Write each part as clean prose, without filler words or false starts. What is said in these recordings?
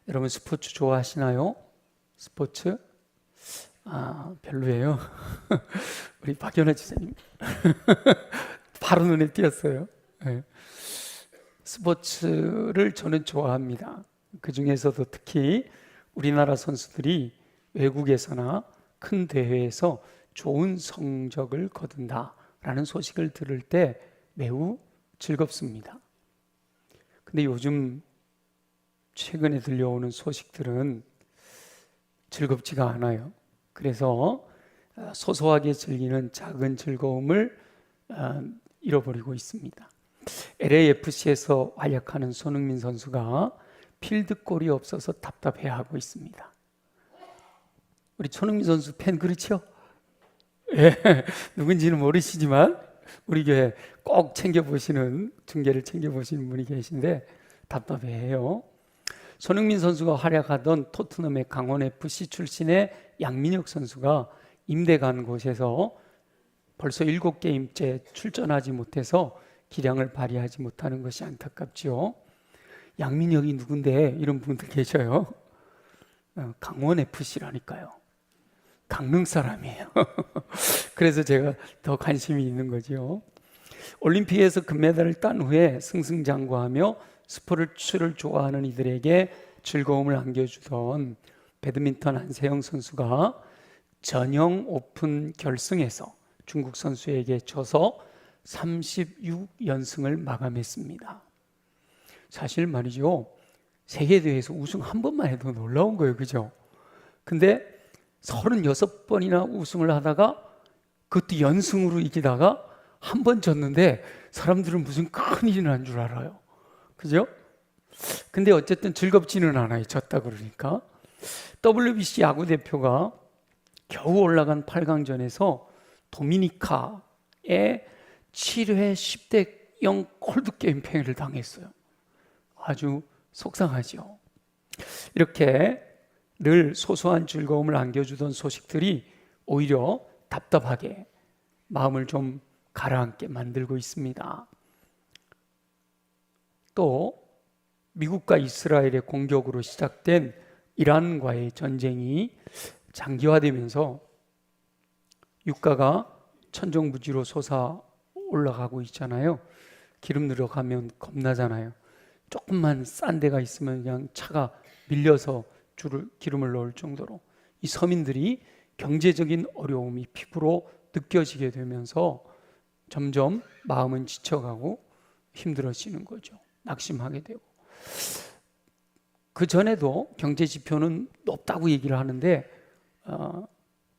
여러분 스포츠 좋아하시나요? 스포츠? 별로예요. 우리 박연아 지사님 바로 눈에 띄었어요. 네. 스포츠를 저는 좋아합니다. 그 중에서도 특히 우리나라 선수들이 외국에서나 큰 대회에서 좋은 성적을 거둔다라는 소식을 들을 때 매우 즐겁습니다. 근데 요즘 최근에 들려오는 소식들은 즐겁지가 않아요. 그래서 소소하게 즐기는 작은 즐거움을 잃어버리고 있습니다. LAFC에서 활약하는 손흥민 선수가 필드골이 없어서 답답해하고 있습니다. 우리 손흥민 선수 팬 그렇죠? 예, 누군지는 모르시지만 우리 교회 꼭 챙겨보시는, 중계를 챙겨보시는 분이 계신데 답답해해요. 손흥민 선수가 활약하던 토트넘의 강원FC 출신의 양민혁 선수가 임대 간 곳에서 벌써 7게임째 출전하지 못해서 기량을 발휘하지 못하는 것이 안타깝지요. 양민혁이 누군데 이런 분들 계셔요. 강원FC라니까요. 강릉 사람이에요. 그래서 제가 더 관심이 있는 거죠. 올림픽에서 금메달을 딴 후에 승승장구하며 스포츠를 좋아하는 이들에게 즐거움을 안겨주던 배드민턴 안세영 선수가 전형 오픈 결승에서 중국 선수에게 져서 36연승을 마감했습니다. 사실 말이죠, 세계대회에서 우승 한 번만 해도 놀라운 거예요. 그죠? 근데 36번이나 우승을 하다가 그것도 연승으로 이기다가 한 번 졌는데 사람들은 무슨 큰일이 난 줄 알아요. 그죠? 근데 어쨌든 즐겁지는 않아요. 졌다 그러니까. WBC 야구 대표가 겨우 올라간 8강전에서 도미니카에 7회 10대 0 콜드게임 패배를 당했어요. 아주 속상하죠. 이렇게 늘 소소한 즐거움을 안겨주던 소식들이 오히려 답답하게 마음을 좀 가라앉게 만들고 있습니다. 또 미국과 이스라엘의 공격으로 시작된 이란과의 전쟁이 장기화되면서 유가가 천정부지로 솟아 올라가고 있잖아요. 기름 들어가면 겁나잖아요. 조금만 싼 데가 있으면 그냥 차가 밀려서 기름을 넣을 정도로 이 서민들이 경제적인 어려움이 피부로 느껴지게 되면서 점점 마음은 지쳐가고 힘들어지는 거죠. 낙심하게 되고. 그 전에도 경제 지표는 높다고 얘기를 하는데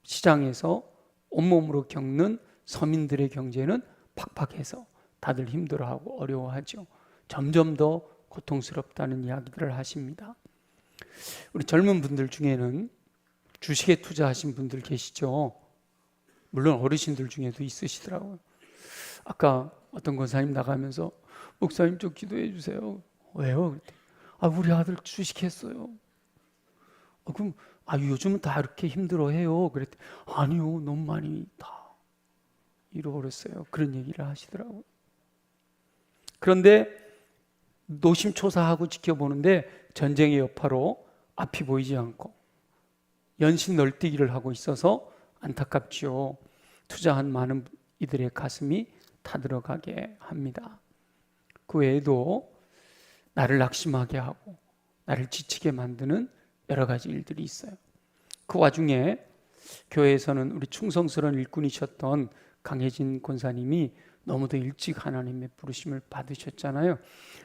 시장에서 온몸으로 겪는 서민들의 경제는 팍팍해서 다들 힘들어하고 어려워하죠. 점점 더 고통스럽다는 이야기들을 하십니다. 우리 젊은 분들 중에는 주식에 투자하신 분들 계시죠? 물론 어르신들 중에도 있으시더라고요. 아까 어떤 권사님 나가면서 목사님 좀 기도해 주세요. 왜요? 우리 아들 주식했어요. 그럼 요즘은 다 이렇게 힘들어해요. 그랬더니 아니요, 너무 많이 다 잃어버렸어요. 그런 얘기를 하시더라고요. 그런데 노심초사하고 지켜보는데 전쟁의 여파로 앞이 보이지 않고 연신 널뛰기를 하고 있어서 안타깝지요. 투자한 많은 이들의 가슴이 타들어가게 합니다. 그 외에도 나를 낙심하게 하고 나를 지치게 만드는 여러 가지 일들이 있어요. 그 와중에 교회에서는 우리 충성스러운 일꾼이셨던 강혜진 권사님이 너무도 일찍 하나님의 부르심을 받으셨잖아요.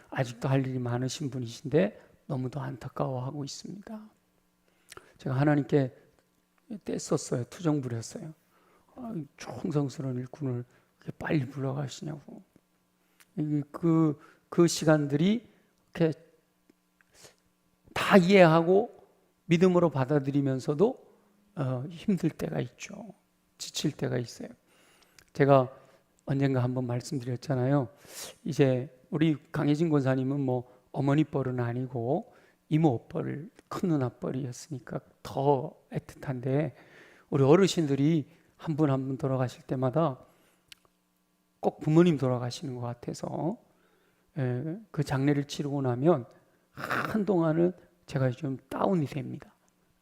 아직도 할 일이 많으신 분이신데 너무도 안타까워하고 있습니다. 제가 하나님께 떼썼어요. 투정 부렸어요. 충성스러운 일꾼을 빨리 불러가시냐고. 그 시간들이 이렇게 다 이해하고 믿음으로 받아들이면서도 힘들 때가 있죠. 지칠 때가 있어요. 제가 언젠가 한번 말씀드렸잖아요. 이제 우리 강혜진 권사님은 뭐 어머니 뻘은 아니고 이모 뻘, 큰 누나 뻘이었으니까 더 애틋한데 우리 어르신들이 한 분 한 분 돌아가실 때마다 꼭 부모님 돌아가시는 것 같아서 그 장례를 치르고 나면 한동안은 제가 좀 다운이 됩니다.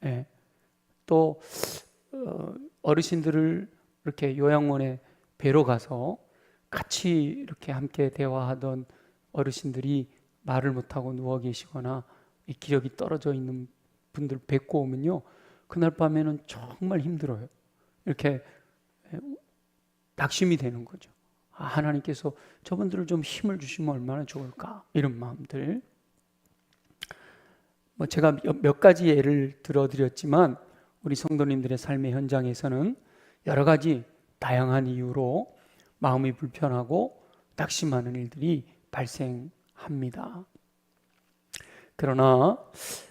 예. 또 어르신들을 이렇게 요양원에 뵈러 가서 같이 이렇게 함께 대화하던 어르신들이 말을 못하고 누워 계시거나 기력이 떨어져 있는 분들 뵙고 오면요, 그날 밤에는 정말 힘들어요. 이렇게 낙심이 되는 거죠. 하나님께서 저분들을 좀 힘을 주시면 얼마나 좋을까, 이런 마음들. 제가 몇 가지 예를 들어드렸지만 우리 성도님들의 삶의 현장에서는 여러 가지 다양한 이유로 마음이 불편하고 낙심하는 일들이 발생합니다. 그러나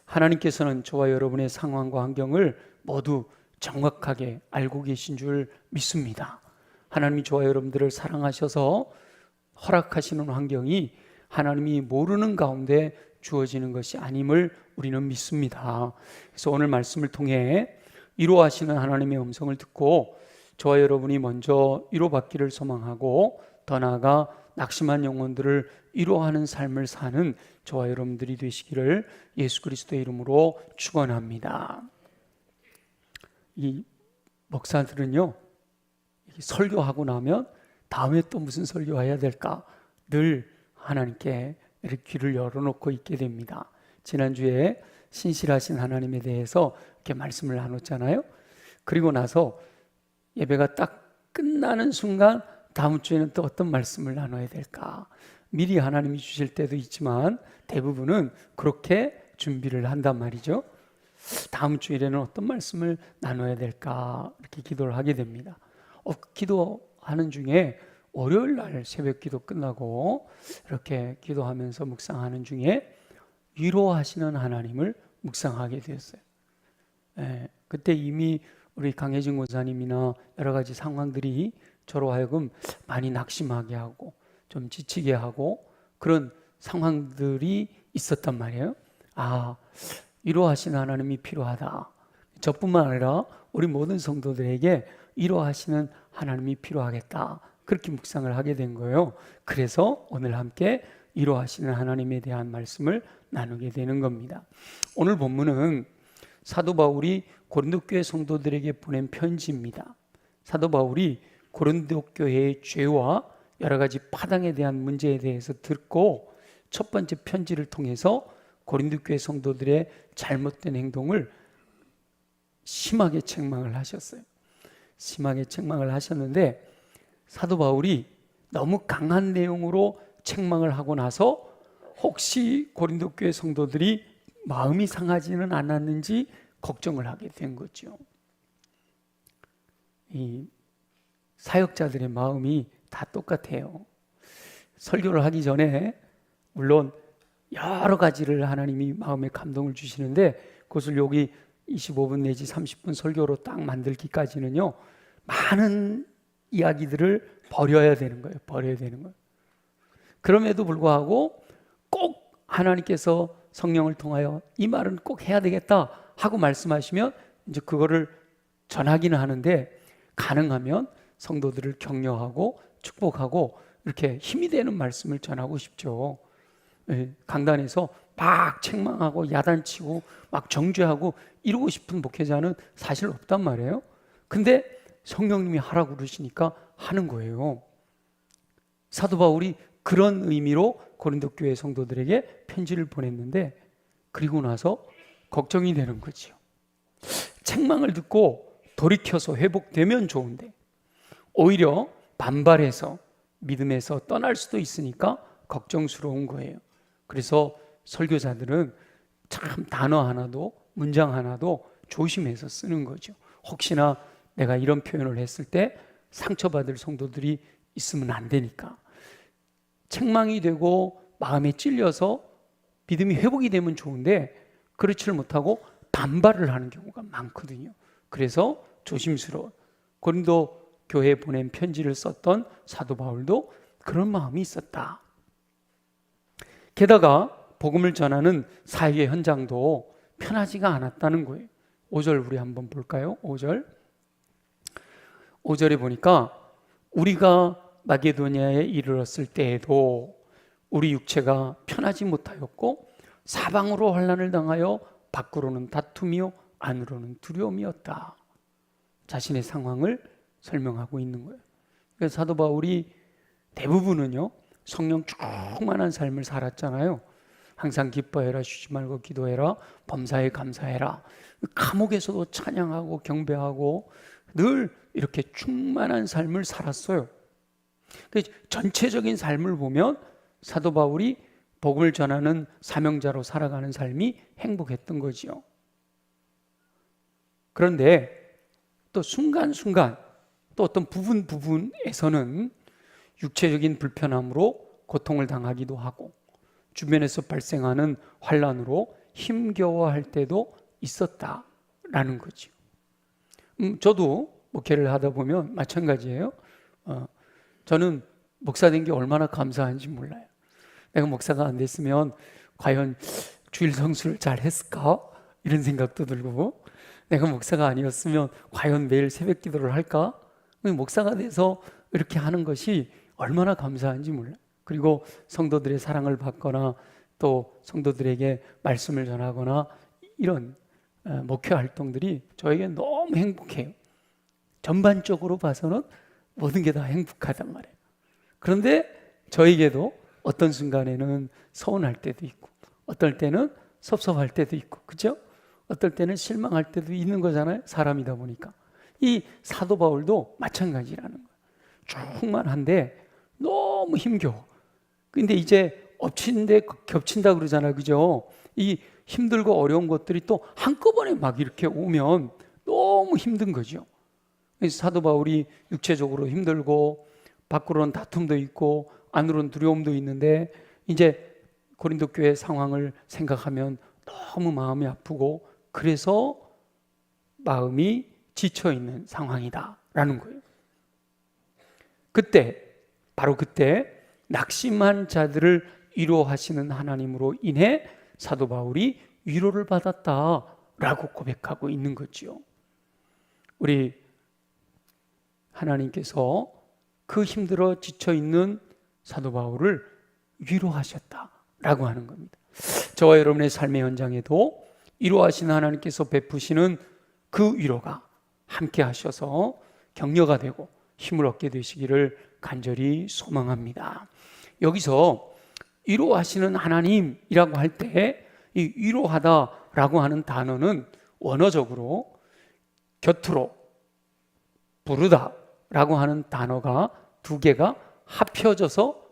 하나님께서는 저와 여러분의 상황과 환경을 모두 정확하게 알고 계신 줄 믿습니다. 하나님이 저와 여러분들을 사랑하셔서 허락하시는 환경이 하나님이 모르는 가운데 주어지는 것이 아님을 우리는 믿습니다. 그래서 오늘 말씀을 통해 위로하시는 하나님의 음성을 듣고 저와 여러분이 먼저 위로받기를 소망하고 더 나아가 낙심한 영혼들을 위로하는 삶을 사는 저와 여러분들이 되시기를 예수 그리스도의 이름으로 축원합니다. 이 목사들은요, 설교하고 나면 다음에 또 무슨 설교해야 될까 늘 하나님께 이렇게 귀를 열어놓고 있게 됩니다. 지난주에 신실하신 하나님에 대해서 이렇게 말씀을 나눴잖아요. 그리고 나서 예배가 딱 끝나는 순간 다음 주에는 또 어떤 말씀을 나눠야 될까, 미리 하나님이 주실 때도 있지만 대부분은 그렇게 준비를 한단 말이죠. 다음 주일에는 어떤 말씀을 나눠야 될까 이렇게 기도를 하게 됩니다. 기도하는 중에 월요일 날 새벽 기도 끝나고 이렇게 기도하면서 묵상하는 중에 위로하시는 하나님을 묵상하게 되었어요. 그때 이미 우리 강혜진 권사님이나 여러 가지 상황들이 저로 하여금 많이 낙심하게 하고 좀 지치게 하고 그런 상황들이 있었단 말이에요. 위로하시는 하나님이 필요하다. 저뿐만 아니라 우리 모든 성도들에게 위로하시는 하나님이 필요하겠다. 그렇게 묵상을 하게 된 거예요. 그래서 오늘 함께 위로하시는 하나님에 대한 말씀을 나누게 되는 겁니다. 오늘 본문은 사도 바울이 고린도 교회 성도들에게 보낸 편지입니다. 사도 바울이 고린도 교회의 죄와 여러 가지 파당에 대한 문제에 대해서 듣고 첫 번째 편지를 통해서 고린도 교회 성도들의 잘못된 행동을 심하게 책망을 하셨어요. 심하게 책망을 하셨는데 사도 바울이 너무 강한 내용으로 책망을 하고 나서 혹시 고린도 교회 성도들이 마음이 상하지는 않았는지 걱정을 하게 된 거죠. 이 사역자들의 마음이 다 똑같아요. 설교를 하기 전에 물론 여러 가지를 하나님이 마음에 감동을 주시는데 그것을 여기 25분 내지 30분 설교로 딱 만들기까지는요, 많은 이야기들을 버려야 되는 거예요. 버려야 되는 거예요. 그럼에도 불구하고 꼭 하나님께서 성령을 통하여 이 말은 꼭 해야 되겠다 하고 말씀하시면 이제 그거를 전하기는 하는데, 가능하면 성도들을 격려하고 축복하고 이렇게 힘이 되는 말씀을 전하고 싶죠. 강단에서 막 책망하고 야단치고 막 정죄하고 이러고 싶은 목회자는 사실 없단 말이에요. 근데 성령님이 하라고 그러시니까 하는 거예요. 사도 바울이 그런 의미로 고린도 교회 성도들에게 편지를 보냈는데, 그리고 나서 걱정이 되는 거죠. 책망을 듣고 돌이켜서 회복되면 좋은데 오히려 반발해서 믿음에서 떠날 수도 있으니까 걱정스러운 거예요. 그래서 설교자들은 참 단어 하나도 문장 하나도 조심해서 쓰는 거죠. 혹시나 내가 이런 표현을 했을 때 상처받을 성도들이 있으면 안 되니까. 책망이 되고 마음에 찔려서 믿음이 회복이 되면 좋은데 그렇지를 못하고 반발을 하는 경우가 많거든요. 그래서 조심스러워. 고린도 교회에 보낸 편지를 썼던 사도 바울도 그런 마음이 있었다. 게다가 복음을 전하는 사역의 현장도 편하지가 않았다는 거예요. 5절 우리 한번 볼까요? 5절에 보니까 우리가 마게도냐에 이르렀을 때에도 우리 육체가 편하지 못하였고 사방으로 환난을 당하여 밖으로는 다툼이요 안으로는 두려움이었다. 자신의 상황을 설명하고 있는 거예요. 그래서 사도 바울이 대부분은요 성령 충만한 삶을 살았잖아요. 항상 기뻐해라, 쉬지 말고 기도해라, 범사에 감사해라. 감옥에서도 찬양하고 경배하고 늘 이렇게 충만한 삶을 살았어요. 전체적인 삶을 보면 사도 바울이 복음을 전하는 사명자로 살아가는 삶이 행복했던 거지요. 그런데 또 순간순간 또 어떤 부분에서는 육체적인 불편함으로 고통을 당하기도 하고 주변에서 발생하는 환난으로 힘겨워할 때도 있었다라는 거죠. 저도 목회를 하다 보면 마찬가지예요. 저는 목사 된 게 얼마나 감사한지 몰라요. 내가 목사가 안 됐으면 과연 주일 성수를 잘 했을까? 이런 생각도 들고, 내가 목사가 아니었으면 과연 매일 새벽 기도를 할까? 목사가 돼서 이렇게 하는 것이 얼마나 감사한지 몰라요. 그리고 성도들의 사랑을 받거나 또 성도들에게 말씀을 전하거나 이런 목회 활동들이 저에게 너무 행복해요. 전반적으로 봐서는 모든 게 다 행복하단 말이에요. 그런데 저에게도 어떤 순간에는 서운할 때도 있고 어떨 때는 섭섭할 때도 있고, 그렇죠? 어떨 때는 실망할 때도 있는 거잖아요. 사람이다 보니까. 이 사도 바울도 마찬가지라는 거예요. 충만한데 너무 힘겨워. 근데 이제 엎친데 겹친다 그러잖아요, 그죠? 이 힘들고 어려운 것들이 또 한꺼번에 막 이렇게 오면 너무 힘든 거죠. 사도 바울이 육체적으로 힘들고 밖으로는 다툼도 있고 안으로는 두려움도 있는데 이제 고린도 교회 상황을 생각하면 너무 마음이 아프고 그래서 마음이 지쳐있는 상황이다라는 거예요. 바로 그때 낙심한 자들을 위로하시는 하나님으로 인해 사도 바울이 위로를 받았다라고 고백하고 있는 거지요. 우리 하나님께서 그 힘들어 지쳐있는 사도 바울을 위로하셨다라고 하는 겁니다. 저와 여러분의 삶의 현장에도 위로하시는 하나님께서 베푸시는 그 위로가 함께 하셔서 격려가 되고 힘을 얻게 되시기를 간절히 소망합니다. 여기서 위로하시는 하나님이라고 할 때 이 위로하다라고 하는 단어는 원어적으로 곁으로 부르다라고 하는 단어가 두 개가 합혀져서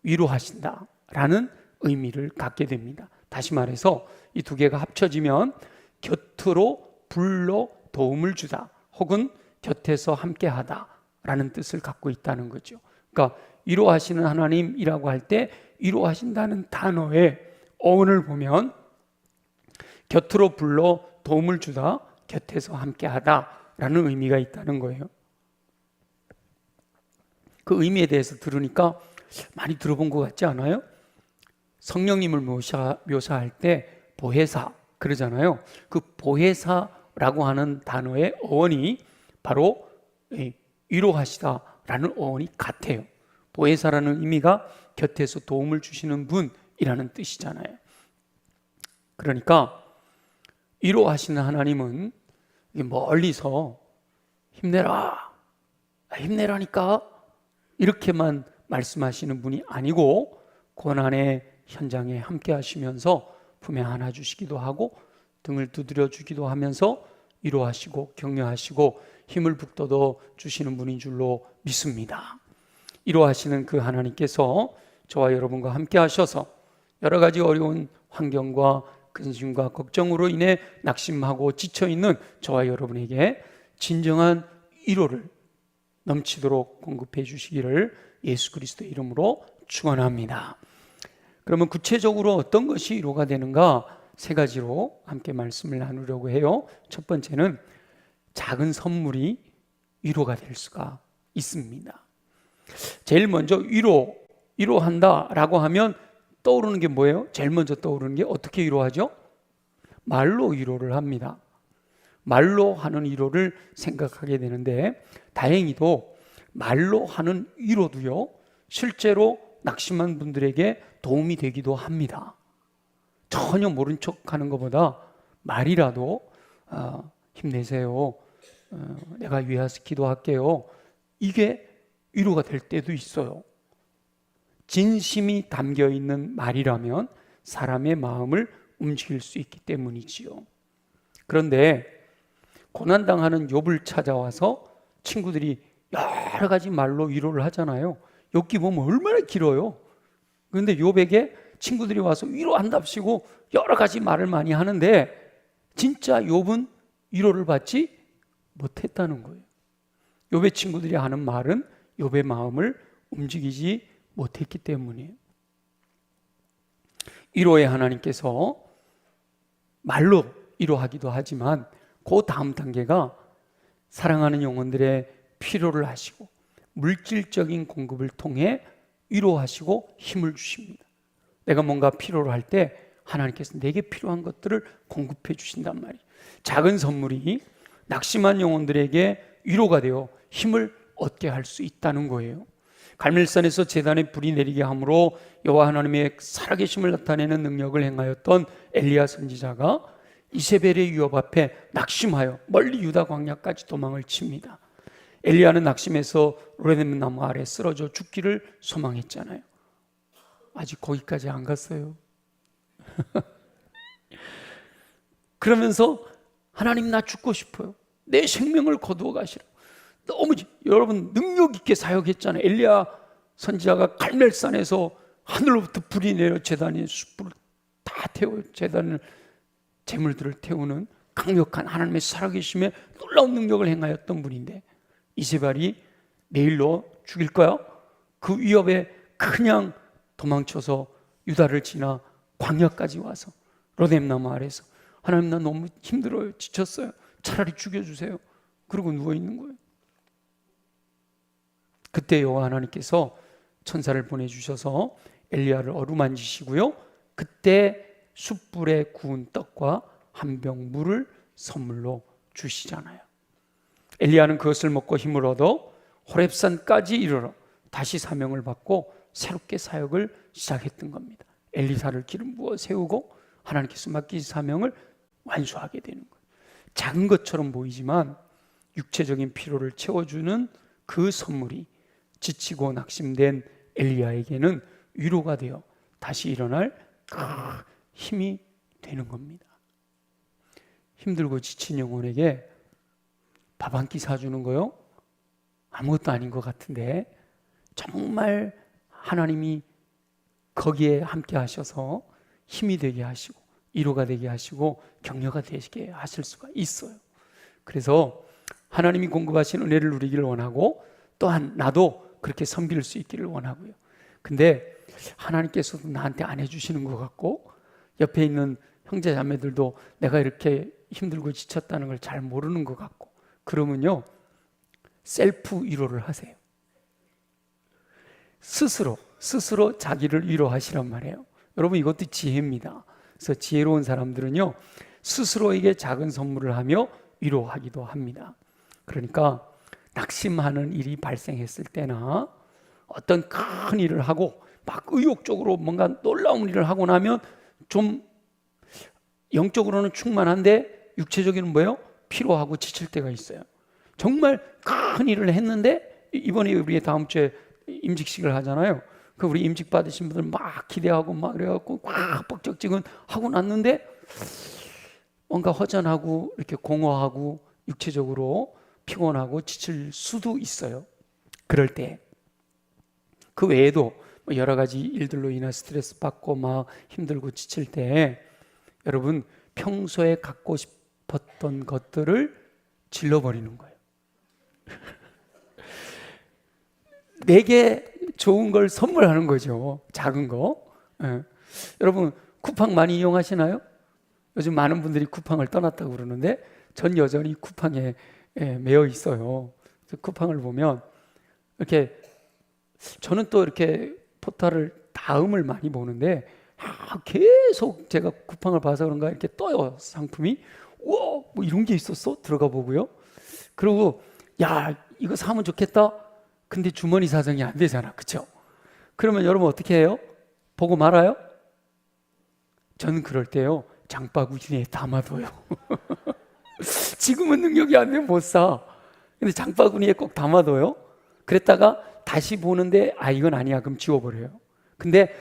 위로하신다라는 의미를 갖게 됩니다. 다시 말해서 이 두 개가 합쳐지면 곁으로 불러 도움을 주다 혹은 곁에서 함께하다 라는 뜻을 갖고 있다는 거죠. 그러니까 위로하시는 하나님이라고 할 때 위로하신다는 단어의 어원을 보면 곁으로 불러 도움을 주다, 곁에서 함께하다 라는 의미가 있다는 거예요. 그 의미에 대해서 들으니까 많이 들어본 것 같지 않아요? 성령님을 묘사할 때 보혜사 그러잖아요. 그 보혜사라고 하는 단어의 어원이 바로 위로하시다라는 어원이 같아요. 보혜사라는 의미가 곁에서 도움을 주시는 분이라는 뜻이잖아요. 그러니까 위로하시는 하나님은 멀리서 힘내라, 힘내라니까 이렇게만 말씀하시는 분이 아니고 고난의 현장에 함께 하시면서 품에 안아주시기도 하고 등을 두드려 주기도 하면서 위로하시고 격려하시고 힘을 북돋워 주시는 분인 줄로 믿습니다. 위로하시는 그 하나님께서 저와 여러분과 함께 하셔서 여러 가지 어려운 환경과 근심과 걱정으로 인해 낙심하고 지쳐있는 저와 여러분에게 진정한 위로를 넘치도록 공급해 주시기를 예수 그리스도의 이름으로 축원합니다. 그러면 구체적으로 어떤 것이 위로가 되는가? 세 가지로 함께 말씀을 나누려고 해요. 첫 번째는 작은 선물이 위로가 될 수가 있습니다. 제일 먼저 위로한다라고 하면 떠오르는 게 뭐예요? 제일 먼저 떠오르는 게 어떻게 위로하죠? 말로 위로를 합니다. 말로 하는 위로를 생각하게 되는데 다행히도 말로 하는 위로도요 실제로 낙심한 분들에게 도움이 되기도 합니다. 전혀 모른 척하는 것보다 말이라도 힘내세요. 내가 위하여서 기도할게요. 이게 위로가 될 때도 있어요. 진심이 담겨 있는 말이라면 사람의 마음을 움직일 수 있기 때문이지요. 그런데 고난당하는 욥을 찾아와서 친구들이 여러 가지 말로 위로를 하잖아요. 욥기 보면 얼마나 길어요. 그런데 욥에게 친구들이 와서 위로한답시고 여러 가지 말을 많이 하는데 진짜 욥은 위로를 받지 못했다는 거예요. 욥의 친구들이 하는 말은 욥의 마음을 움직이지 못했기 때문이에요. 위로의 하나님께서 말로 위로하기도 하지만 그 다음 단계가 사랑하는 영혼들의 필요를 하시고 물질적인 공급을 통해 위로하시고 힘을 주십니다. 내가 뭔가 필요로 할 때 하나님께서 내게 필요한 것들을 공급해 주신단 말이에요. 작은 선물이 낙심한 영혼들에게 위로가 되어 힘을 얻게 할 수 있다는 거예요. 갈멜산에서 제단에 불이 내리게 함으로 여호와 하나님의 살아계심을 나타내는 능력을 행하였던 엘리야 선지자가 이세벨의 위협 앞에 낙심하여 멀리 유다 광야까지 도망을 칩니다. 엘리야는 낙심해서 로뎀 나무 아래 쓰러져 죽기를 소망했잖아요. 아직 거기까지 안 갔어요. 그러면서 하나님, 나 죽고 싶어요. 내 생명을 거두어 가시라. 너무 여러분 능력 있게 사역했잖아요. 엘리야 선지자가 갈멜산에서 하늘로부터 불이 내려 제단의 숯불을 다 태워 제단을 제물들을 태우는 강력한 하나님의 살아계심에 놀라운 능력을 행하였던 분인데 이세벨이 내일로 죽일 거야? 그 위협에 그냥 도망쳐서 유다를 지나 광야까지 와서 로뎀나무 아래서 하나님, 나 너무 힘들어요. 지쳤어요. 차라리 죽여주세요. 그러고 누워있는 거예요. 그때 여호와 하나님께서 천사를 보내주셔서 엘리야를 어루만지시고요. 그때 숯불에 구운 떡과 한 병 물을 선물로 주시잖아요. 엘리야는 그것을 먹고 힘을 얻어 호렙산까지 이르러 다시 사명을 받고 새롭게 사역을 시작했던 겁니다. 엘리사를 기름 부어 세우고 하나님께서 맡기신 사명을 완수하게 되는 거예요. 작은 것처럼 보이지만 육체적인 필요를 채워주는 그 선물이 지치고 낙심된 엘리야에게는 위로가 되어 다시 일어날 힘이 되는 겁니다. 힘들고 지친 영혼에게 밥 한 끼 사주는 거요? 아무것도 아닌 것 같은데 정말 하나님이 거기에 함께 하셔서 힘이 되게 하시고 위로가 되게 하시고 격려가 되게 하실 수가 있어요. 그래서 하나님이 공급하신 은혜를 누리기를 원하고 또한 나도 그렇게 섬길 수 있기를 원하고요. 근데 하나님께서도 나한테 안 해주시는 것 같고 옆에 있는 형제 자매들도 내가 이렇게 힘들고 지쳤다는 걸 잘 모르는 것 같고 그러면요, 셀프 위로를 하세요. 스스로 자기를 위로하시란 말이에요. 여러분, 이것도 지혜입니다. 그래서 지혜로운 사람들은요, 스스로에게 작은 선물을 하며 위로하기도 합니다. 그러니까 낙심하는 일이 발생했을 때나 어떤 큰 일을 하고 막 의욕적으로 뭔가 놀라운 일을 하고 나면 좀 영적으로는 충만한데 육체적으로는 뭐예요? 피로하고 지칠 때가 있어요. 정말 큰 일을 했는데 이번에 우리 다음 주에 임직식을 하잖아요. 그 우리 임직 받으신 분들 막 기대하고 막 그래갖고 꽉 뻑적지근 하고 났는데 뭔가 허전하고 이렇게 공허하고 육체적으로 피곤하고 지칠 수도 있어요. 그럴 때 그 외에도 여러 가지 일들로 인해 스트레스 받고 막 힘들고 지칠 때 여러분 평소에 갖고 싶었던 것들을 질러버리는 거예요. 내게 좋은 걸 선물하는 거죠. 작은 거. 예. 여러분 쿠팡 많이 이용하시나요? 요즘 많은 분들이 쿠팡을 떠났다고 그러는데 전 여전히 쿠팡에 매여 있어요. 쿠팡을 보면 이렇게 저는 또 이렇게 포털을 다음을 많이 보는데 계속 제가 쿠팡을 봐서 그런가 이렇게 떠요. 상품이. 우와, 뭐 이런 게 있었어? 들어가 보고요. 그리고 야, 이거 사면 좋겠다. 근데 주머니 사정이 안 되잖아. 그렇죠? 그러면 여러분 어떻게 해요? 보고 말아요? 저는 그럴 때요 장바구니에 담아둬요. 지금은 능력이 안 되면 못 사. 근데 장바구니에 꼭 담아둬요. 그랬다가 다시 보는데 이건 아니야 그럼 지워버려요. 근데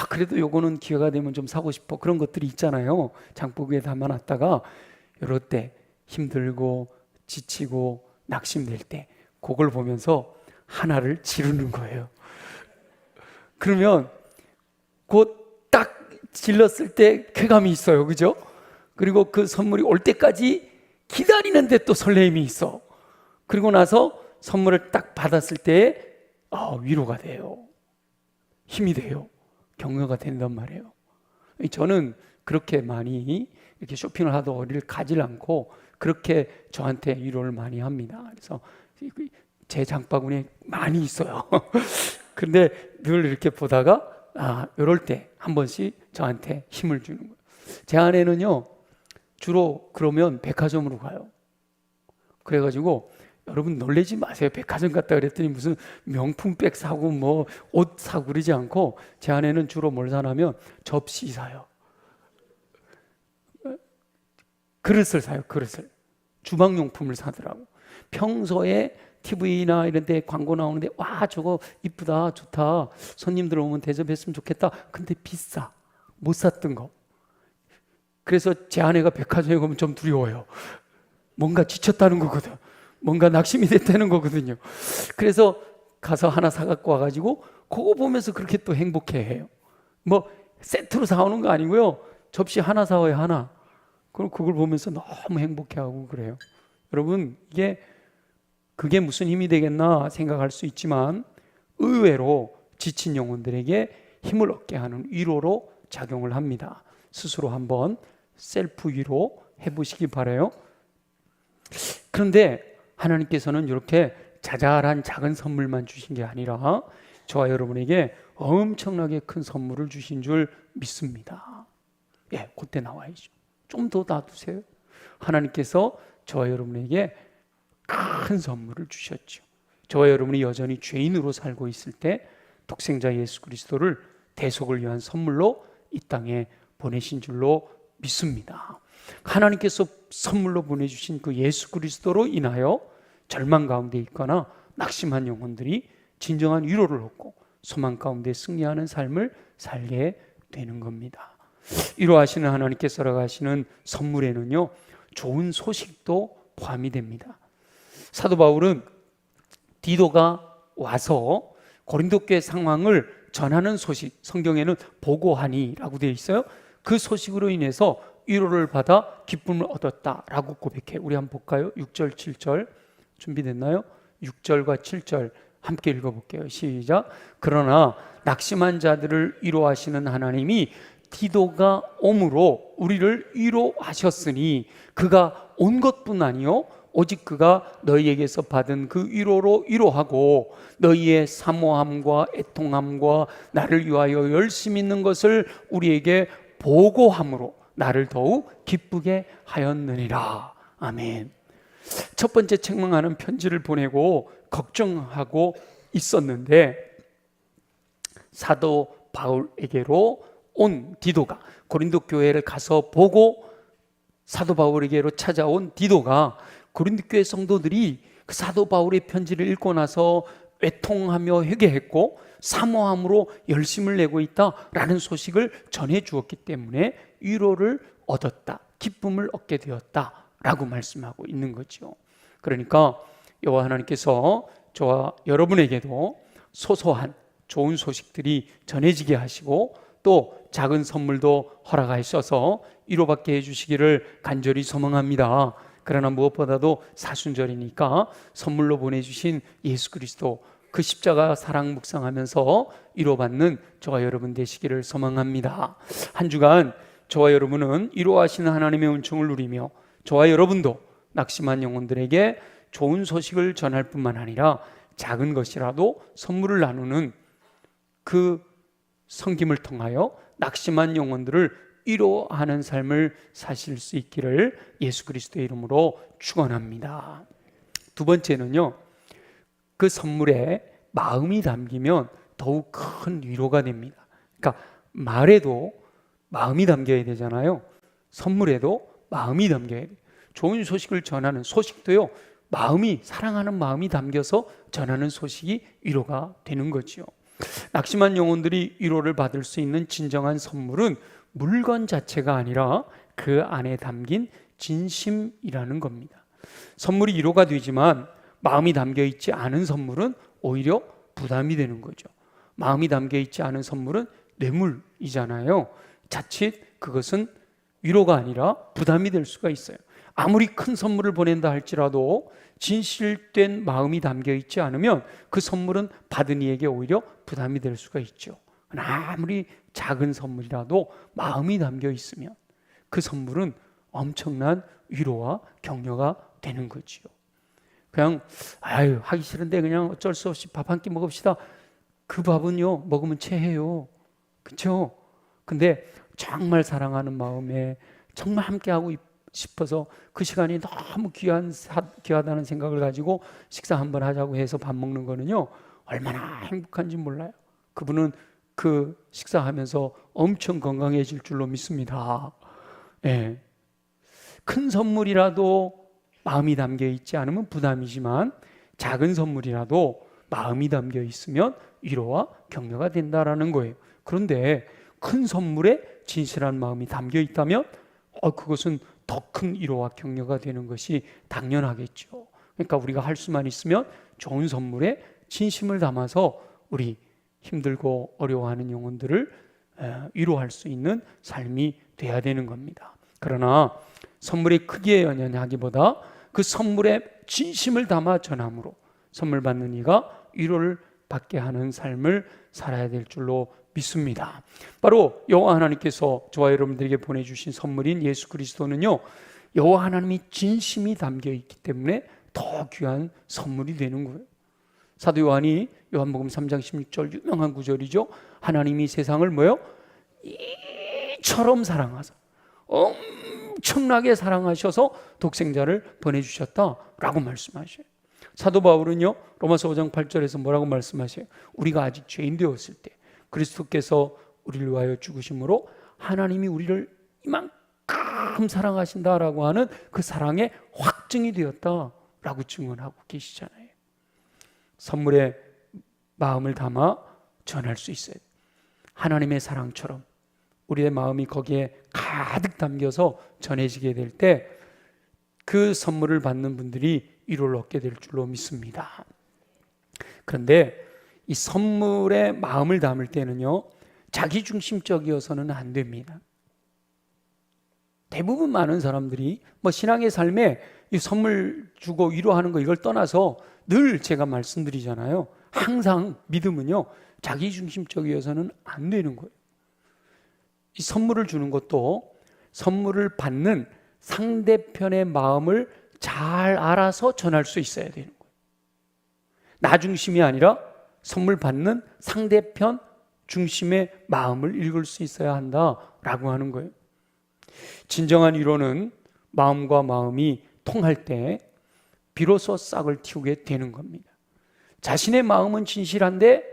그래도 요거는 기회가 되면 좀 사고 싶어. 그런 것들이 있잖아요. 장바구니에 담아놨다가 이럴 때 힘들고 지치고 낙심될 때 그걸 보면서 하나를 지르는 거예요. 그러면 곧 딱 질렀을 때 쾌감이 있어요. 그죠? 그리고 그 선물이 올 때까지 기다리는데 또 설레임이 있어. 그리고 나서 선물을 딱 받았을 때 위로가 돼요. 힘이 돼요. 격려가 된단 말이에요. 저는 그렇게 많이 이렇게 쇼핑을 하도 어디를 가질 않고 그렇게 저한테 위로를 많이 합니다. 그래서 제 장바구니에 많이 있어요. 근데 늘 이렇게 보다가 이럴 때 한 번씩 저한테 힘을 주는 거예요. 제 아내는요 주로 그러면 백화점으로 가요. 그래가지고 여러분 놀라지 마세요. 백화점 갔다 그랬더니 무슨 명품백 사고 뭐 옷 사고 그러지 않고 제 아내는 주로 뭘 사냐면 접시 사요. 그릇을 사요. 그릇을. 주방용품을 사더라고. 평소에 TV나 이런 데 광고 나오는데 저거 이쁘다 좋다 손님들 오면 대접했으면 좋겠다. 근데 비싸. 못 샀던 거. 그래서 제 아내가 백화점에 가면 좀 두려워요. 뭔가 지쳤다는 거거든. 뭔가 낙심이 됐다는 거거든요. 그래서 가서 하나 사갖고 와가지고 그거 보면서 그렇게 또 행복해해요. 뭐 세트로 사오는 거 아니고요. 접시 하나 사와요. 하나. 그럼 그걸 보면서 너무 행복해하고 그래요. 여러분 그게 무슨 힘이 되겠나 생각할 수 있지만 의외로 지친 영혼들에게 힘을 얻게 하는 위로로 작용을 합니다. 스스로 한번 셀프 위로 해보시기 바라요. 그런데 하나님께서는 이렇게 자잘한 작은 선물만 주신 게 아니라 저와 여러분에게 엄청나게 큰 선물을 주신 줄 믿습니다. 그때 나와야죠. 좀 더 놔두세요. 하나님께서 저와 여러분에게 큰 선물을 주셨죠. 저와 여러분이 여전히 죄인으로 살고 있을 때 독생자 예수 그리스도를 대속을 위한 선물로 이 땅에 보내신 줄로 믿습니다. 하나님께서 선물로 보내주신 그 예수 그리스도로 인하여 절망 가운데 있거나 낙심한 영혼들이 진정한 위로를 얻고 소망 가운데 승리하는 삶을 살게 되는 겁니다. 위로하시는 하나님께서 허락하시는 선물에는요 좋은 소식도 포함이 됩니다. 사도 바울은 디도가 와서 고린도 교회 상황을 전하는 소식, 성경에는 보고하니라고 되어 있어요. 그 소식으로 인해서 위로를 받아 기쁨을 얻었다라고 고백해. 우리 한번 볼까요? 6절, 7절 준비됐나요? 6절과 7절 함께 읽어볼게요. 시작. 그러나 낙심한 자들을 위로하시는 하나님이 디도가 옴으로 우리를 위로하셨으니 그가 온 것뿐 아니요 오직 그가 너희에게서 받은 그 위로로 위로하고 너희의 사모함과 애통함과 나를 위하여 열심 있는 것을 우리에게 보고함으로 나를 더욱 기쁘게 하였느니라. 아멘. 첫 번째 책망하는 편지를 보내고 걱정하고 있었는데 사도 바울에게로 온 디도가 고린도 교회를 가서 보고 사도 바울에게로 찾아온 디도가 고린도 교회 성도들이 그 사도 바울의 편지를 읽고 나서 애통하며 회개했고 사모함으로 열심을 내고 있다라는 소식을 전해 주었기 때문에 위로를 얻었다, 기쁨을 얻게 되었다라고 말씀하고 있는 거죠. 그러니까 여호와 하나님께서 저와 여러분에게도 소소한 좋은 소식들이 전해지게 하시고 또 작은 선물도 허락하셔서 위로받게 해주시기를 간절히 소망합니다. 그러나 무엇보다도 사순절이니까 선물로 보내주신 예수 그리스도 그 십자가 사랑 묵상하면서 위로받는 저와 여러분 되시기를 소망합니다. 한 주간 저와 여러분은 위로하시는 하나님의 은총을 누리며 저와 여러분도 낙심한 영혼들에게 좋은 소식을 전할 뿐만 아니라 작은 것이라도 선물을 나누는 그 섬김을 통하여 낙심한 영혼들을 위로하는 삶을 사실 수 있기를 예수 그리스도의 이름으로 축원합니다. 두 번째는요, 그 선물에 마음이 담기면 더욱 큰 위로가 됩니다. 그러니까 말해도 마음이 담겨야 되잖아요. 선물에도 마음이 담겨야 돼요. 좋은 소식을 전하는 소식도요, 마음이, 사랑하는 마음이 담겨서 전하는 소식이 위로가 되는 거지요. 낙심한 영혼들이 위로를 받을 수 있는 진정한 선물은 물건 자체가 아니라 그 안에 담긴 진심이라는 겁니다. 선물이 위로가 되지만 마음이 담겨 있지 않은 선물은 오히려 부담이 되는 거죠. 마음이 담겨 있지 않은 선물은 뇌물이잖아요. 자칫 그것은 위로가 아니라 부담이 될 수가 있어요. 아무리 큰 선물을 보낸다 할지라도 진실된 마음이 담겨 있지 않으면 그 선물은 받은 이에게 오히려 부담이 될 수가 있죠. 아무리 작은 선물이라도 마음이 담겨 있으면 그 선물은 엄청난 위로와 격려가 되는 거지요. 그냥 하기 싫은데 그냥 어쩔 수 없이 밥 한 끼 먹읍시다. 그 밥은요, 먹으면 체해요. 그렇죠? 근데 정말 사랑하는 마음에 정말 함께하고 싶어서 그 시간이 너무 귀하다는 생각을 가지고 식사 한번 하자고 해서 밥 먹는 거는요, 얼마나 행복한지 몰라요. 그분은 그 식사하면서 엄청 건강해질 줄로 믿습니다. 예. 큰 선물이라도 마음이 담겨 있지 않으면 부담이지만 작은 선물이라도 마음이 담겨 있으면 위로와 격려가 된다라는 거예요. 그런데 큰 선물에 진실한 마음이 담겨 있다면 그것은 더 큰 위로와 격려가 되는 것이 당연하겠죠. 그러니까 우리가 할 수만 있으면 좋은 선물에 진심을 담아서 우리 힘들고 어려워하는 영혼들을 위로할 수 있는 삶이 돼야 되는 겁니다. 그러나 선물의 크기에 연연하기보다 그 선물에 진심을 담아 전함으로 선물 받는 이가 위로를 받게 하는 삶을 살아야 될 줄로 믿습니다. 바로 여호와 하나님께서 저와 여러분들에게 보내주신 선물인 예수 그리스도는요, 여호와 하나님이 진심이 담겨 있기 때문에 더 귀한 선물이 되는 거예요. 사도 요한이 요한복음 3장 16절 유명한 구절이죠. 하나님이 세상을 뭐요? 이처럼 사랑하사 엄청나게 사랑하셔서 독생자를 보내주셨다라고 말씀하셔요. 사도 바울은요, 로마서 5장 8절에서 뭐라고 말씀하셔요? 우리가 아직 죄인 되었을 때 그리스도께서 우리를 위하여 죽으심으로 하나님이 우리를 이만큼 사랑하신다라고 하는 그 사랑의 확증이 되었다라고 증언하고 계시잖아요. 선물에 마음을 담아 전할 수 있어야 돼요. 하나님의 사랑처럼 우리의 마음이 거기에 가득 담겨서 전해지게 될 때 그 선물을 받는 분들이 위로를 얻게 될 줄로 믿습니다. 그런데 이 선물에 마음을 담을 때는요, 자기중심적이어서는 안 됩니다. 대부분 많은 사람들이 신앙의 삶에 이 선물 주고 위로하는 거 이걸 떠나서 늘 제가 말씀드리잖아요. 항상 믿음은요, 자기중심적이어서는 안 되는 거예요. 이 선물을 주는 것도 선물을 받는 상대편의 마음을 잘 알아서 전할 수 있어야 되는 거예요. 나 중심이 아니라 선물 받는 상대편 중심의 마음을 읽을 수 있어야 한다라고 하는 거예요. 진정한 위로는 마음과 마음이 통할 때 비로소 싹을 틔우게 되는 겁니다. 자신의 마음은 진실한데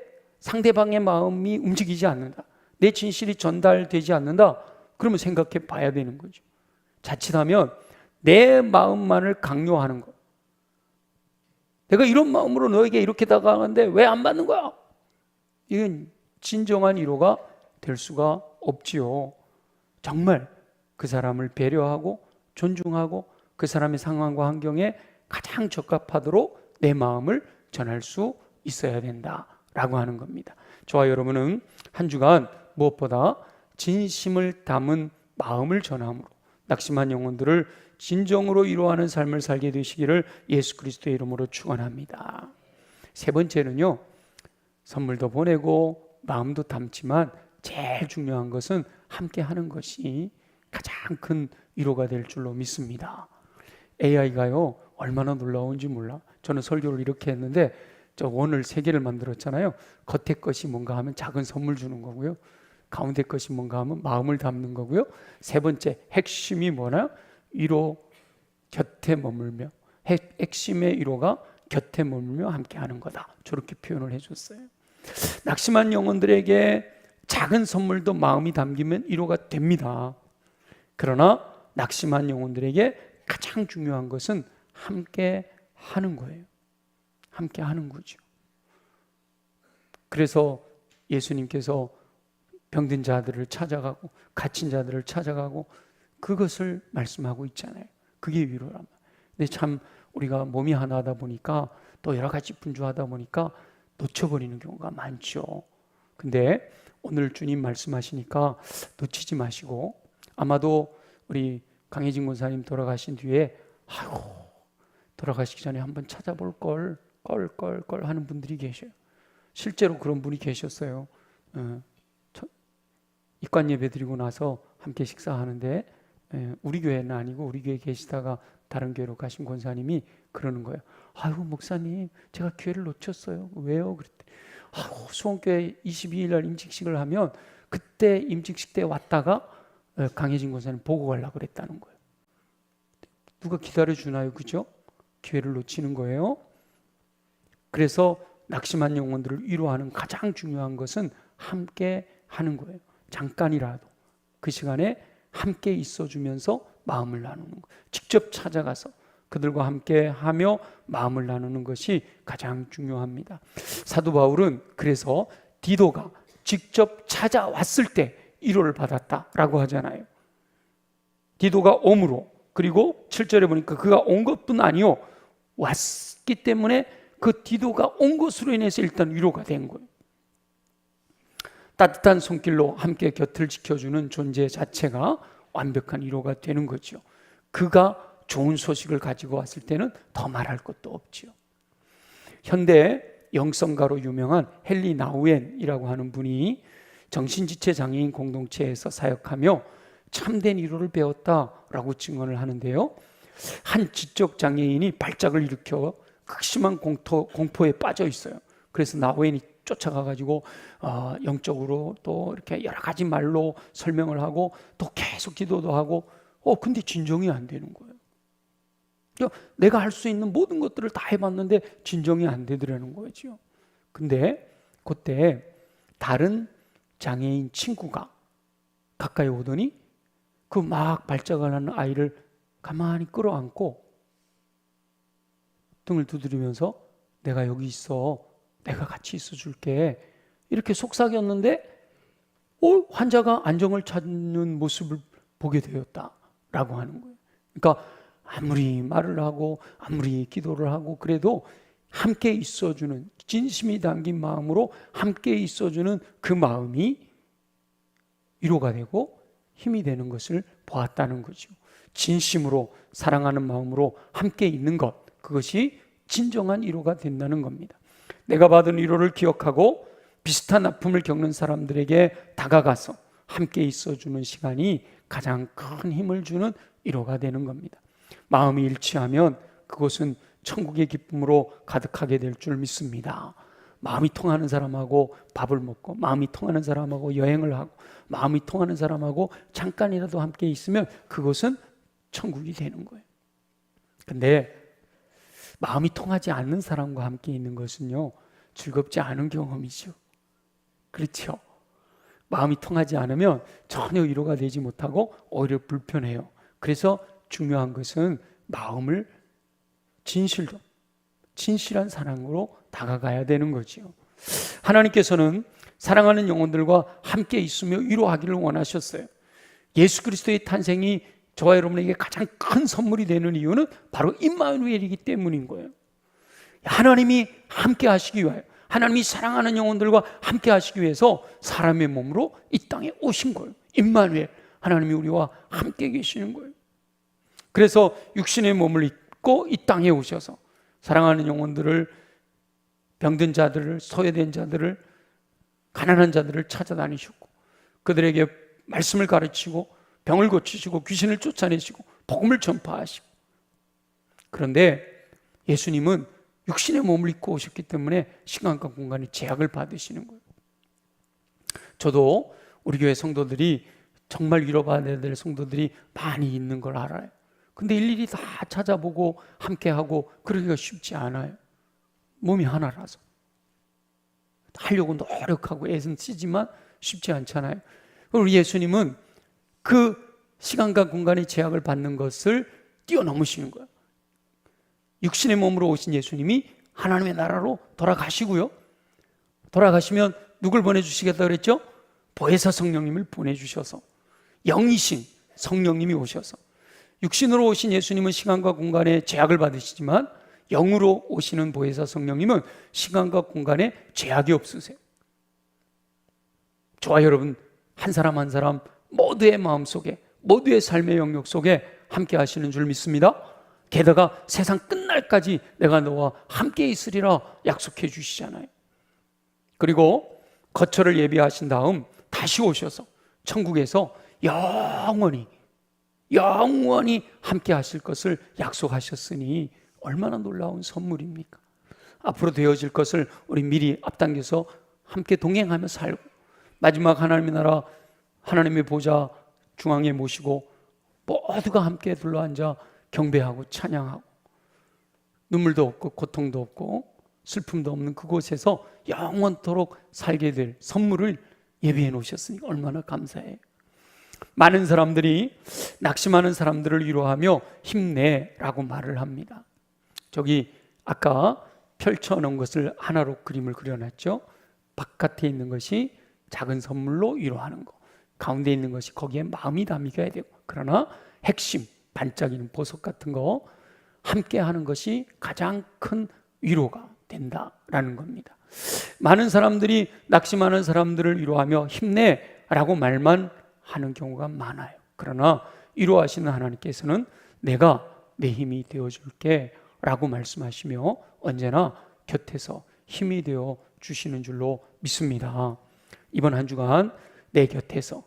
상대방의 마음이 움직이지 않는다, 내 진실이 전달되지 않는다, 그러면 생각해 봐야 되는 거죠. 자칫하면 내 마음만을 강요하는 것, 내가 이런 마음으로 너에게 이렇게 다가가는데 왜 안 받는 거야? 이건 진정한 위로가 될 수가 없지요. 정말 그 사람을 배려하고 존중하고 그 사람의 상황과 환경에 가장 적합하도록 내 마음을 전할 수 있어야 된다라고 하는 겁니다. 저와 여러분은 한 주간 무엇보다 진심을 담은 마음을 전함으로 낙심한 영혼들을 진정으로 위로하는 삶을 살게 되시기를 예수 그리스도의 이름으로 축원합니다. 세 번째는요, 선물도 보내고 마음도 담지만 제일 중요한 것은 함께 하는 것이 가장 큰 위로가 될 줄로 믿습니다. AI가요 얼마나 놀라운지 몰라. 저는 설교를 이렇게 했는데 저 원을 3개를 만들었잖아요. 겉에 것이 뭔가 하면 작은 선물 주는 거고요, 가운데 것이 뭔가 하면 마음을 담는 거고요, 세 번째 핵심이 뭐나? 위로 곁에 머물며, 핵심의 위로가 곁에 머물며 함께 하는 거다, 저렇게 표현을 해줬어요. 낙심한 영혼들에게 작은 선물도 마음이 담기면 위로가 됩니다. 그러나 낙심한 영혼들에게 가장 중요한 것은 함께 하는 거예요. 함께 하는 거죠. 그래서 예수님께서 병든 자들을 찾아가고 갇힌 자들을 찾아가고 그것을 말씀하고 있잖아요. 그게 위로란. 근데 참 우리가 몸이 하나하다 보니까 또 여러 가지 분주하다 보니까 놓쳐버리는 경우가 많죠. 근데 오늘 주님 말씀하시니까 놓치지 마시고, 아마도 우리 강혜진 권사님 돌아가신 뒤에 아이고 돌아가시기 전에 한번 찾아볼 걸 하는 분들이 계셔요. 실제로 그런 분이 계셨어요. 입관 예배 드리고 나서 함께 식사하는데 우리 교회는 아니고 우리 교회 계시다가 다른 교회로 가신 권사님이 그러는 거예요. 아이고 목사님 제가 기회를 놓쳤어요. 왜요? 그랬더니 아이고 수원교회 22일 날 임직식을 하면 그때 임직식 때 왔다가 강혜진 권사님 보고 가려고 그랬다는 거예요. 누가 기다려주나요? 그죠? 기회를 놓치는 거예요. 그래서 낙심한 영혼들을 위로하는 가장 중요한 것은 함께 하는 거예요. 잠깐이라도 그 시간에 함께 있어주면서 마음을 나누는 거예요. 직접 찾아가서 그들과 함께 하며 마음을 나누는 것이 가장 중요합니다. 사도 바울은 그래서 디도가 직접 찾아왔을 때 위로를 받았다라고 하잖아요. 디도가 옴으로, 그리고 7절에 보니까 그가 온 것뿐 아니요 왔기 때문에 그 디도가 온 것으로 인해서 일단 위로가 된 거예요. 따뜻한 손길로 함께 곁을 지켜주는 존재 자체가 완벽한 위로가 되는 거죠. 그가 좋은 소식을 가지고 왔을 때는 더 말할 것도 없지요. 현대 영성가로 유명한 헨리 나우엔이라고 하는 분이 정신지체 장애인 공동체에서 사역하며 참된 위로를 배웠다라고 증언을 하는데요. 한 지적 장애인이 발작을 일으켜 극심한 공포에 빠져 있어요. 그래서 나우엔이 쫓아가가지고 영적으로 또 이렇게 여러 가지 말로 설명을 하고 또 계속 기도도 하고 근데 진정이 안 되는 거예요. 내가 할 수 있는 모든 것들을 다 해봤는데 진정이 안 되더라는 거죠. 근데 그때 다른 장애인 친구가 가까이 오더니 그 막 발작을 하는 아이를 가만히 끌어안고 등을 두드리면서 내가 여기 있어, 내가 같이 있어 줄게, 이렇게 속삭였는데 환자가 안정을 찾는 모습을 보게 되었다라고 하는 거예요. 그러니까 아무리 말을 하고 아무리 기도를 하고 그래도 함께 있어주는, 진심이 담긴 마음으로 함께 있어주는 그 마음이 위로가 되고 힘이 되는 것을 보았다는 거죠. 진심으로 사랑하는 마음으로 함께 있는 것, 그것이 진정한 위로가 된다는 겁니다. 내가 받은 위로를 기억하고 비슷한 아픔을 겪는 사람들에게 다가가서 함께 있어주는 시간이 가장 큰 힘을 주는 위로가 되는 겁니다. 마음이 일치하면 그것은 천국의 기쁨으로 가득하게 될 줄 믿습니다. 마음이 통하는 사람하고 밥을 먹고, 마음이 통하는 사람하고 여행을 하고, 마음이 통하는 사람하고 잠깐이라도 함께 있으면 그것은 천국이 되는 거예요. 근데 마음이 통하지 않는 사람과 함께 있는 것은요, 즐겁지 않은 경험이죠. 그렇죠? 마음이 통하지 않으면 전혀 위로가 되지 못하고 오히려 불편해요. 그래서 중요한 것은 마음을 진실한 사랑으로 다가가야 되는 거죠. 하나님께서는 사랑하는 영혼들과 함께 있으며 위로하기를 원하셨어요. 예수 그리스도의 탄생이 저와 여러분에게 가장 큰 선물이 되는 이유는 바로 임마누엘이기 때문인 거예요. 하나님이 함께 하시기 위하여, 하나님이 사랑하는 영혼들과 함께 하시기 위해서 사람의 몸으로 이 땅에 오신 거예요. 임마누엘, 하나님이 우리와 함께 계시는 거예요. 그래서 육신의 몸을 입고 이 땅에 오셔서 사랑하는 영혼들을, 병든 자들을, 소외된 자들을, 가난한 자들을 찾아다니셨고 그들에게 말씀을 가르치고 병을 고치시고 귀신을 쫓아내시고 복음을 전파하시고, 그런데 예수님은 육신의 몸을 입고 오셨기 때문에 시간과 공간의 제약을 받으시는 거예요. 저도 우리 교회 성도들이 정말 위로받아야 될 성도들이 많이 있는 걸 알아요. 근데 일일이 다 찾아보고 함께하고 그러기가 쉽지 않아요. 몸이 하나라서 하려고 노력하고 애쓰지만 쉽지 않잖아요. 우리 예수님은 그 시간과 공간의 제약을 받는 것을 뛰어넘으시는 거예요. 육신의 몸으로 오신 예수님이 하나님의 나라로 돌아가시고요. 돌아가시면 누굴 보내주시겠다 그랬죠? 보혜사 성령님을 보내주셔서, 영이신 성령님이 오셔서, 육신으로 오신 예수님은 시간과 공간의 제약을 받으시지만 영으로 오시는 보혜사 성령님은 시간과 공간에 제약이 없으세요. 저와 여러분 한 사람 한 사람 모두의 마음속에, 모두의 삶의 영역 속에 함께 하시는 줄 믿습니다. 게다가 세상 끝날까지 내가 너와 함께 있으리라 약속해 주시잖아요. 그리고 거처를 예비하신 다음 다시 오셔서 천국에서 영원히 함께 하실 것을 약속하셨으니 얼마나 놀라운 선물입니까? 앞으로 되어질 것을 우리 미리 앞당겨서 함께 동행하며 살고, 마지막 하나님의 나라, 하나님의 보좌 중앙에 모시고 모두가 함께 둘러앉아 경배하고 찬양하고, 눈물도 없고 고통도 없고 슬픔도 없는 그곳에서 영원토록 살게 될 선물을 예비해 놓으셨으니 얼마나 감사해요. 많은 사람들이 낙심하는 사람들을 위로하며 힘내라고 말을 합니다. 저기 아까 펼쳐놓은 것을 하나로 그림을 그려놨죠. 바깥에 있는 것이 작은 선물로 위로하는 거, 가운데 있는 것이 거기에 마음이 담겨야 되고, 그러나 핵심 반짝이는 보석 같은 거 함께 하는 것이 가장 큰 위로가 된다라는 겁니다. 많은 사람들이 낙심하는 사람들을 위로하며 힘내라고 말만 하는 경우가 많아요. 그러나 위로하시는 하나님께서는 내가 내 힘이 되어줄게 라고 말씀하시며 언제나 곁에서 힘이 되어 주시는 줄로 믿습니다. 이번 한 주간 내 곁에서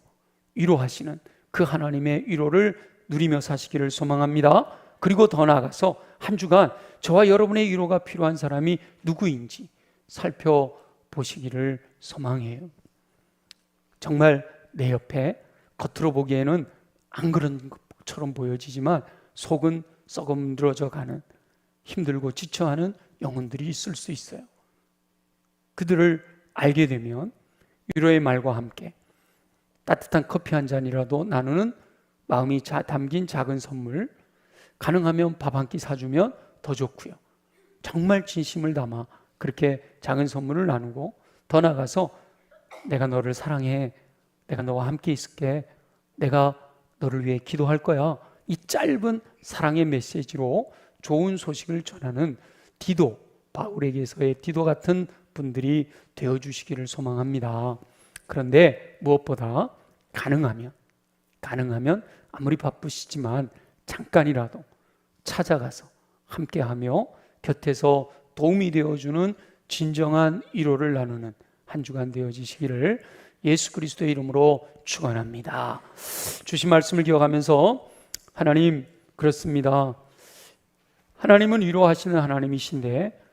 위로하시는 그 하나님의 위로를 누리며 사시기를 소망합니다. 그리고 더 나아가서 한 주간 저와 여러분의 위로가 필요한 사람이 누구인지 살펴보시기를 소망해요. 정말 내 옆에 겉으로 보기에는 안 그런 것처럼 보여지지만 속은 썩어들어져 가는, 힘들고 지쳐하는 영혼들이 있을 수 있어요. 그들을 알게 되면 위로의 말과 함께 따뜻한 커피 한 잔이라도 나누는 마음이 담긴 작은 선물, 가능하면 밥 한 끼 사주면 더 좋고요. 정말 진심을 담아 그렇게 작은 선물을 나누고, 더 나아가서 내가 너를 사랑해, 내가 너와 함께 있을게, 내가 너를 위해 기도할 거야, 이 짧은 사랑의 메시지로 좋은 소식을 전하는 디도, 바울에게서의 디도 같은 분들이 되어주시기를 소망합니다. 그런데 무엇보다 가능하면 아무리 바쁘시지만 잠깐이라도 찾아가서 함께하며 곁에서 도움이 되어주는 진정한 위로를 나누는 한 주간 되어지시기를 예수 그리스도의 이름으로 축원합니다. 주신 말씀을 기억하면서, 하나님, 그렇습니다. 하나님은 위로하시는 하나님이신데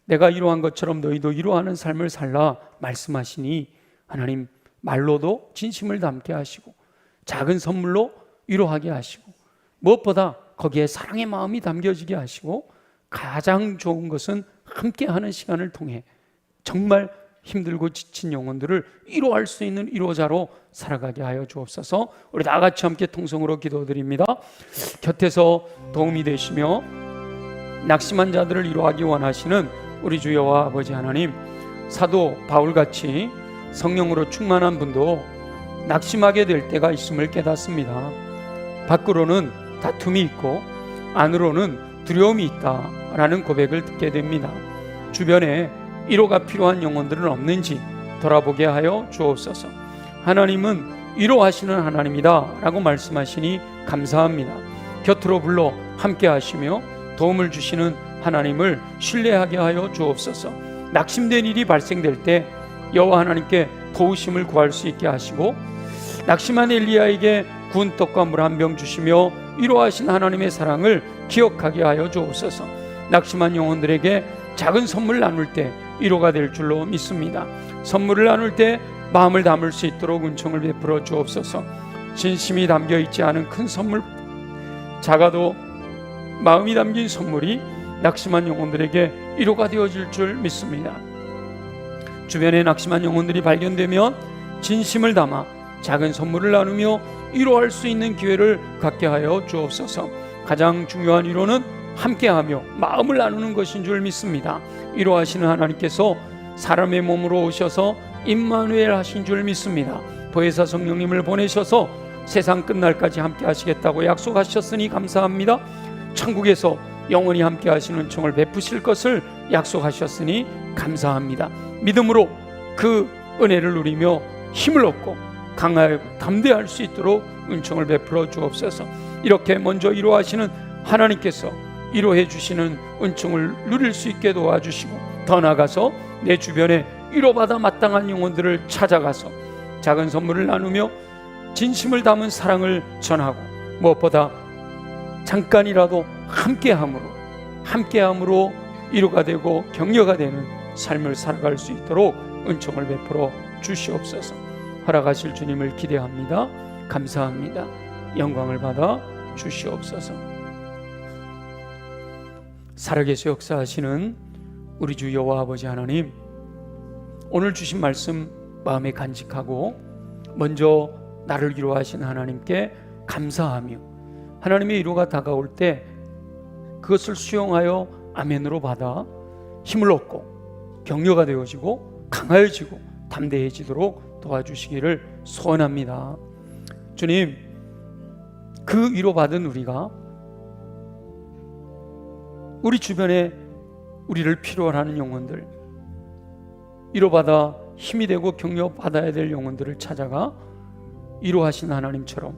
내가 위로한 것처럼 너희도 위로하는 삶을 살라 말씀하시니, 하나님 말로도 진심을 담게 하시고 작은 선물로 위로하게 하시고, 무엇보다 거기에 사랑의 마음이 담겨지게 하시고, 가장 좋은 것은 함께하는 시간을 통해 정말 힘들고 지친 영혼들을 위로할 수 있는 위로자로 살아가게 하여 주옵소서. 우리 다 같이 함께 통성으로 기도드립니다. 곁에서 도움이 되시며 낙심한 자들을 위로하기 원하시는 우리 주여와 아버지 하나님, 사도 바울같이 성령으로 충만한 분도 낙심하게 될 때가 있음을 깨닫습니다. 밖으로는 다툼이 있고 안으로는 두려움이 있다라는 고백을 듣게 됩니다. 주변에 위로가 필요한 영혼들은 없는지 돌아보게 하여 주옵소서. 하나님은 위로하시는 하나님이다 라고 말씀하시니 감사합니다. 곁으로 불러 함께 하시며 도움을 주시는 하나님을 신뢰하게 하여 주옵소서. 낙심된 일이 발생될 때 여호와 하나님께 도우심을 구할 수 있게 하시고, 낙심한 엘리야에게 구운 떡과 물 한 병 주시며 위로하신 하나님의 사랑을 기억하게 하여 주옵소서. 낙심한 영혼들에게 작은 선물 나눌 때 위로가 될 줄로 믿습니다. 선물을 나눌 때 마음을 담을 수 있도록 은총을 베풀어 주옵소서. 진심이 담겨 있지 않은 큰 선물, 작아도 마음이 담긴 선물이 낙심한 영혼들에게 위로가 되어질 줄 믿습니다. 주변에 낙심한 영혼들이 발견되면 진심을 담아 작은 선물을 나누며 위로할 수 있는 기회를 갖게 하여 주옵소서. 가장 중요한 위로는 함께하며 마음을 나누는 것인 줄 믿습니다. 위로하시는 하나님께서 사람의 몸으로 오셔서 임마누엘 하신 줄 믿습니다. 보혜사 성령님을 보내셔서 세상 끝날까지 함께 하시겠다고 약속하셨으니 감사합니다. 천국에서 영원히 함께 하시는 은총을 베푸실 것을 약속하셨으니 감사합니다. 믿음으로 그 은혜를 누리며 힘을 얻고 강하고 담대할 수 있도록 은총을 베풀어 주옵소서. 이렇게 먼저 위로하시는 하나님께서 위로해 주시는 은총을 누릴 수 있게 도와주시고, 더 나아가서 내 주변에 위로받아 마땅한 영혼들을 찾아가서 작은 선물을 나누며 진심을 담은 사랑을 전하고, 무엇보다 잠깐이라도 함께함으로 위로가 되고 격려가 되는 삶을 살아갈 수 있도록 은총을 베풀어 주시옵소서. 허락하실 주님을 기대합니다. 감사합니다. 영광을 받아 주시옵소서. 살아계셔 역사하시는 우리 주 여호와 아버지 하나님, 오늘 주신 말씀 마음에 간직하고 먼저 나를 위로하신 하나님께 감사하며, 하나님의 위로가 다가올 때 그것을 수용하여 아멘으로 받아 힘을 얻고 격려가 되어지고 강하여지고 담대해지도록 도와주시기를 소원합니다. 주님, 그 위로받은 우리가 우리 주변에 우리를 필요로 하는 영혼들, 위로받아 힘이 되고 격려받아야 될 영혼들을 찾아가 위로하신 하나님처럼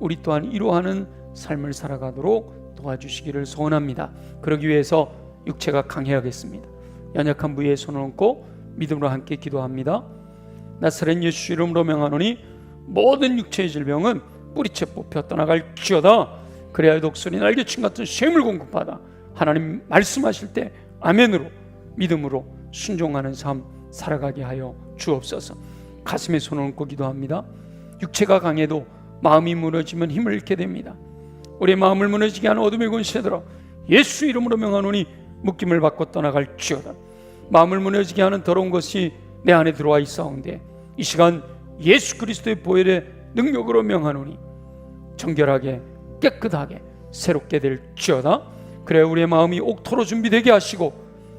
우리 또한 위로하는 삶을 살아가도록 도와주시기를 소원합니다. 그러기 위해서 육체가 강해야겠습니다. 연약한 부위에 손을 얹고 믿음으로 함께 기도합니다. 나사렛 예수 이름으로 명하노니 모든 육체의 질병은 뿌리채 뽑혀 떠나갈지어다. 그래야 독수리 날개친 같은 셈을 공급받아 하나님 말씀하실 때 아멘으로 믿음으로 순종하는 삶 살아가게 하여 주옵소서. 가슴에 손을 얹고 기도합니다. 육체가 강해도 마음이 무너지면 힘을 잃게 됩니다. 우리의 마음을 무너지게 하는 어둠의 권세들아, 예수 이름으로 명하노니 묶임을 받고 떠나갈지어다. 마음을 무너지게 하는 더러운 것이 내 안에 들어와 있사온데 이 시간 예수 그리스도의 보혈의 능력으로 명하노니 정결하게 깨끗하게 새롭게 될지어다. 그래 우리의 마음이 옥토로 준비되게 하시고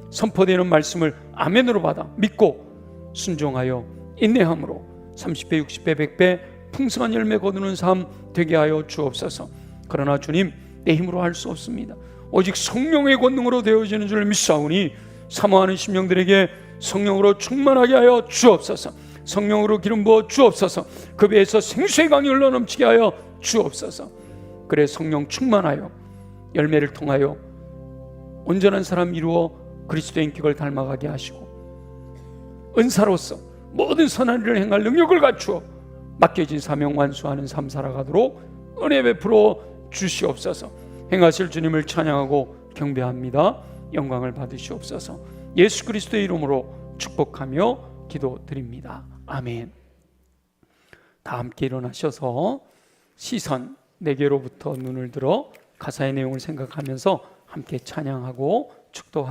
선포되는 말씀을 아멘으로 받아 믿고 순종하여 인내함으로 30배 60배 100배 풍성한 열매 거두는 삶 되게 하여 주옵소서. 그러나 주님, 내 힘으로 할 수 없습니다. 오직 성령의 권능으로 되어지는 줄 믿사오니 사모하는 심령들에게 성령으로 충만하게 하여 주옵소서. 성령으로 기름 부어 주옵소서. 그 배에서 생수의 강이 흘러넘치게 하여 주옵소서. 그래 성령 충만하여 열매를 통하여 온전한 사람 이루어 그리스도의 인격을 닮아가게 하시고 은사로서 모든 선한 일을 행할 능력을 갖추어 맡겨진 사명 완수하는 삶 살아가도록 은혜 베풀어 주시옵소서. 행하실 주님을 찬양하고 경배합니다. 영광을 받으시옵소서. 예수 그리스도의 이름으로 축복하며 기도드립니다. 아멘. 다 함께 일어나셔서 시선 4개로부터 눈을 들어 가사의 내용을 생각하면서 함께 찬양하고 축도합니다.